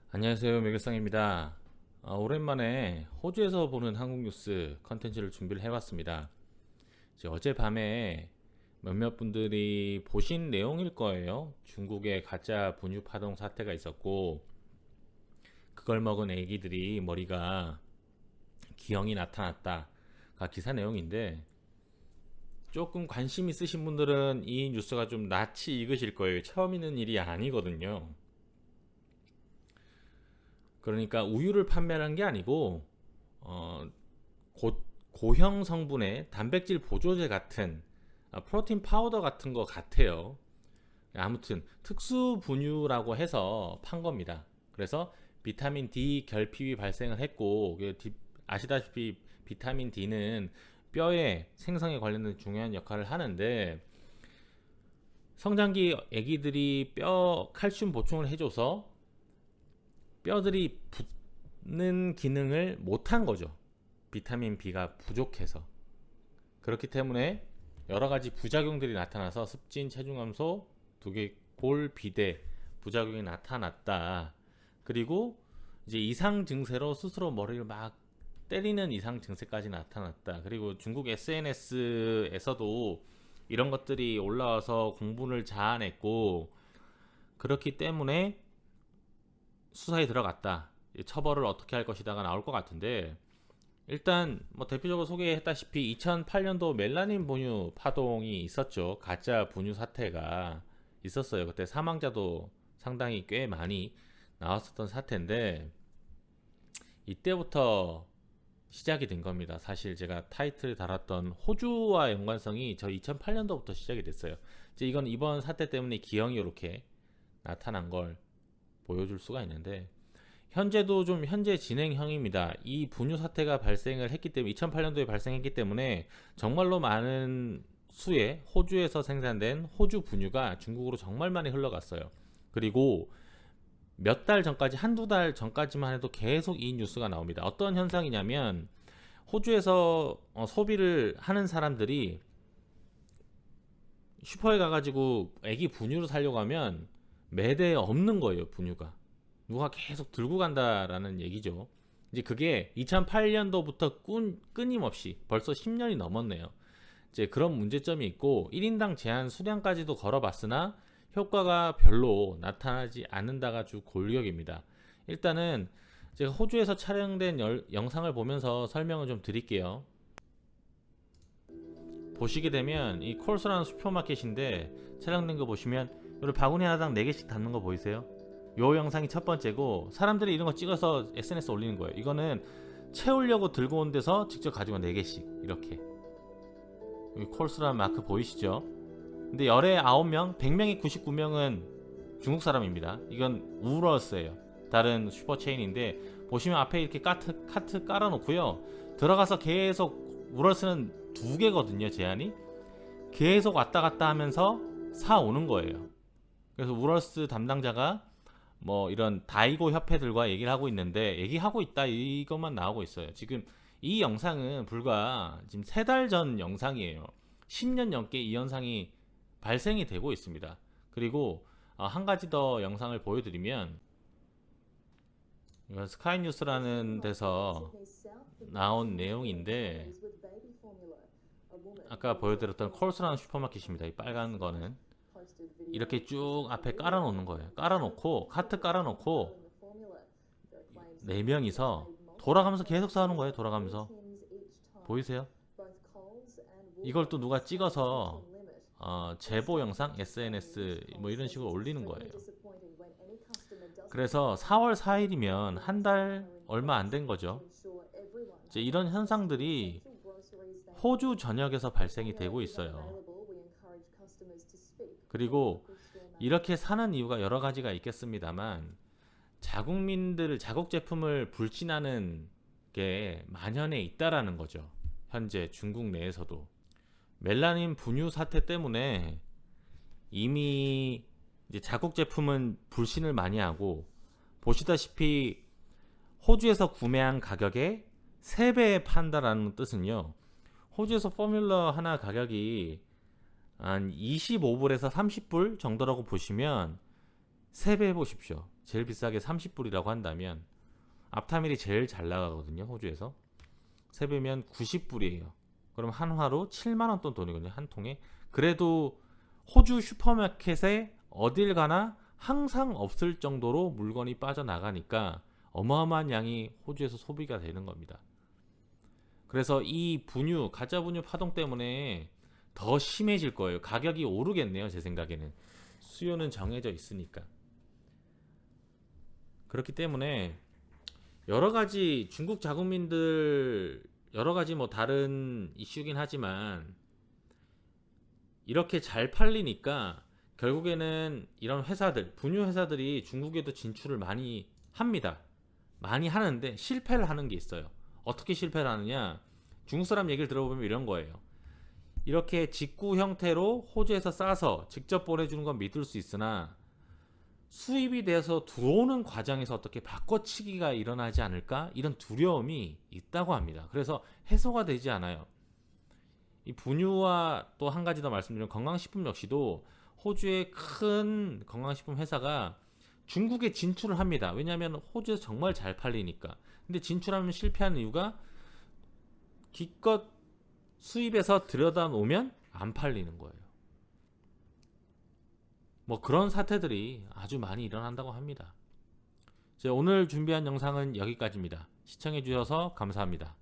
안녕하세요, 매글상입니다. 오랜만에 호주에서 보는 한국 뉴스 컨텐츠를 준비를 해봤습니다. 어젯밤에 몇몇 분들이 보신 내용일 거예요. 중국의 가짜 분유 파동 사태가 있었고, 그걸 먹은 애기들이 머리가 기형이 나타났다가 기사 내용인데, 조금 관심 있으신 분들은 이 뉴스가 좀 낯이 익으실 거예요. 처음 있는 일이 아니거든요. 그러니까 우유를 판매한 게 아니고 어, 고형 성분의 단백질 보조제 같은 프로틴 파우더 같은 거 같아요. 아무튼 특수 분유라고 해서 판 겁니다. 그래서 비타민 D 결핍이 발생을 했고, 아시다시피 비타민 D는 뼈의 생성에 관련된 중요한 역할을 하는데, 성장기 아기들이 뼈 칼슘 보충을 해줘서 뼈들이 붙는 기능을 못한 거죠. 비타민 B가 부족해서. 그렇기 때문에 여러 가지 부작용들이 나타나서 습진, 체중 감소, 두개골 비대 부작용이 나타났다. 그리고 이제 이상 증세로 스스로 머리를 막 때리는 이상 증세까지 나타났다. 그리고 중국 SNS에서도 이런 것들이 올라와서 공분을 자아냈고, 그렇기 때문에 수사에 들어갔다. 처벌을 어떻게 할 것이다가 나올 것 같은데, 일단 뭐 대표적으로 소개했다시피 2008년도 멜라닌 분유 파동이 있었죠. 가짜 분유 사태가 있었어요. 그때 사망자도 상당히 꽤 많이 나왔었던 사태인데, 이때부터 시작이 된 겁니다. 사실 제가 타이틀을 달았던 호주와 연관성이 저 2008년도부터 시작이 됐어요. 이제 이건 이번 사태 때문에 기형이 이렇게 나타난 걸 보여줄 수가 있는데, 현재도 좀 현재 진행형입니다. 이 분유 사태가 발생을 했기 때문에 2008년도에 발생했기 때문에 정말로 많은 수의 호주에서 생산된 호주 분유가 중국으로 정말 많이 흘러갔어요. 그리고 몇 달 전까지, 한두 달 전까지만 해도 계속 이 뉴스가 나옵니다. 어떤 현상이냐면, 호주에서 소비를 하는 사람들이 슈퍼에 가가지고 애기 분유를 사려고 하면 매대에 없는 거예요. 분유가 누가 계속 들고 간다라는 얘기죠. 이제 그게 2008년도부터 끊임없이 벌써 10년이 넘었네요. 이제 그런 문제점이 있고, 1인당 제한 수량까지도 걸어봤으나 효과가 별로 나타나지 않는다가 주 골격입니다. 일단은 제가 호주에서 촬영된 영상을 보면서 설명을 좀 드릴게요. 보시게 되면 이 콜스라는 슈퍼마켓인데, 촬영된 거 보시면 여기 바구니 하나당 4개씩 담는 거 보이세요? 요 영상이 첫 번째고, 사람들이 이런 거 찍어서 SNS 올리는 거예요. 이거는 채우려고 들고 온 데서 직접 가지고 4개씩 이렇게. 여기 콜스라는 마크 보이시죠? 근데 열에 9명, 100명이 99명은 중국 사람입니다. 이건 우러스예요. 다른 슈퍼체인인데, 보시면 앞에 이렇게 카트 깔아놓고요. 들어가서 계속, 우러스는 2개거든요, 제한이. 계속 왔다 갔다 하면서 사오는 거예요. 그래서 우러스 담당자가 뭐 이런 다이고 협회들과 얘기를 하고 있는데, 얘기하고 있다 이것만 나오고 있어요. 지금 이 영상은 불과 지금 3달 전 영상이에요. 10년 넘게 이 현상이 발생이 되고 있습니다. 그리고 한 가지 더 영상을 보여드리면, 이건 스카이뉴스라는 데서 나온 내용인데, 아까 보여드렸던 콜스라는 슈퍼마켓입니다. 이 빨간 거는 이렇게 쭉 앞에 깔아놓는 거예요. 깔아놓고 카트 깔아놓고 4명이서 돌아가면서 계속 싸우는 거예요. 돌아가면서 보이세요? 이걸 또 누가 찍어서 제보 영상, SNS 뭐 이런 식으로 올리는 거예요. 그래서 4월 4일이면 한 달 얼마 안 된 거죠. 이제 이런 현상들이 호주 전역에서 발생이 되고 있어요. 그리고 이렇게 사는 이유가 여러 가지가 있겠습니다만, 자국 제품을 불신하는 게 만연해 있다라는 거죠. 현재 중국 내에서도 멜라닌 분유 사태 때문에 이미 이제 자국 제품은 불신을 많이 하고, 보시다시피 호주에서 구매한 가격의 3배에 판다라는 뜻은요, 호주에서 포뮬러 하나 가격이 한 25불에서 30불 정도라고 보시면 3배 해보십시오. 제일 비싸게 30불이라고 한다면 앞타밀이 제일 잘 나가거든요. 호주에서 세배면 90불이에요. 그럼 한화로 7만원 돈 돈이거든요. 한 통에. 그래도 호주 슈퍼마켓에 어딜 가나 항상 없을 정도로 물건이 빠져나가니까 어마어마한 양이 호주에서 소비가 되는 겁니다. 그래서 이 분유, 가짜 분유 파동 때문에 더 심해질 거예요. 가격이 오르겠네요. 제 생각에는. 수요는 정해져 있으니까. 그렇기 때문에 여러 가지 중국 자국민들 여러 가지 뭐 다른 이슈긴 하지만 이렇게 잘 팔리니까 결국에는 이런 회사들, 분유 회사들이 중국에도 진출을 많이 합니다. 많이 하는데 실패를 하는 게 있어요. 어떻게 실패를 하느냐? 중국 사람 얘기를 들어보면 이런 거예요. 이렇게 직구 형태로 호주에서 싸서 직접 보내주는 건 믿을 수 있으나 수입이 돼서 들어오는 과정에서 어떻게 바꿔치기가 일어나지 않을까? 이런 두려움이 있다고 합니다. 그래서 해소가 되지 않아요. 이 분유와 또 한 가지 더 말씀드리면 건강식품 역시도 호주의 큰 건강식품 회사가 중국에 진출을 합니다. 왜냐하면 호주에서 정말 잘 팔리니까. 근데 진출하면 실패하는 이유가 기껏 수입해서 들여다 놓으면 안 팔리는 거예요. 뭐 그런 사태들이 아주 많이 일어난다고 합니다. 오늘 준비한 영상은 여기까지입니다. 시청해 주셔서 감사합니다.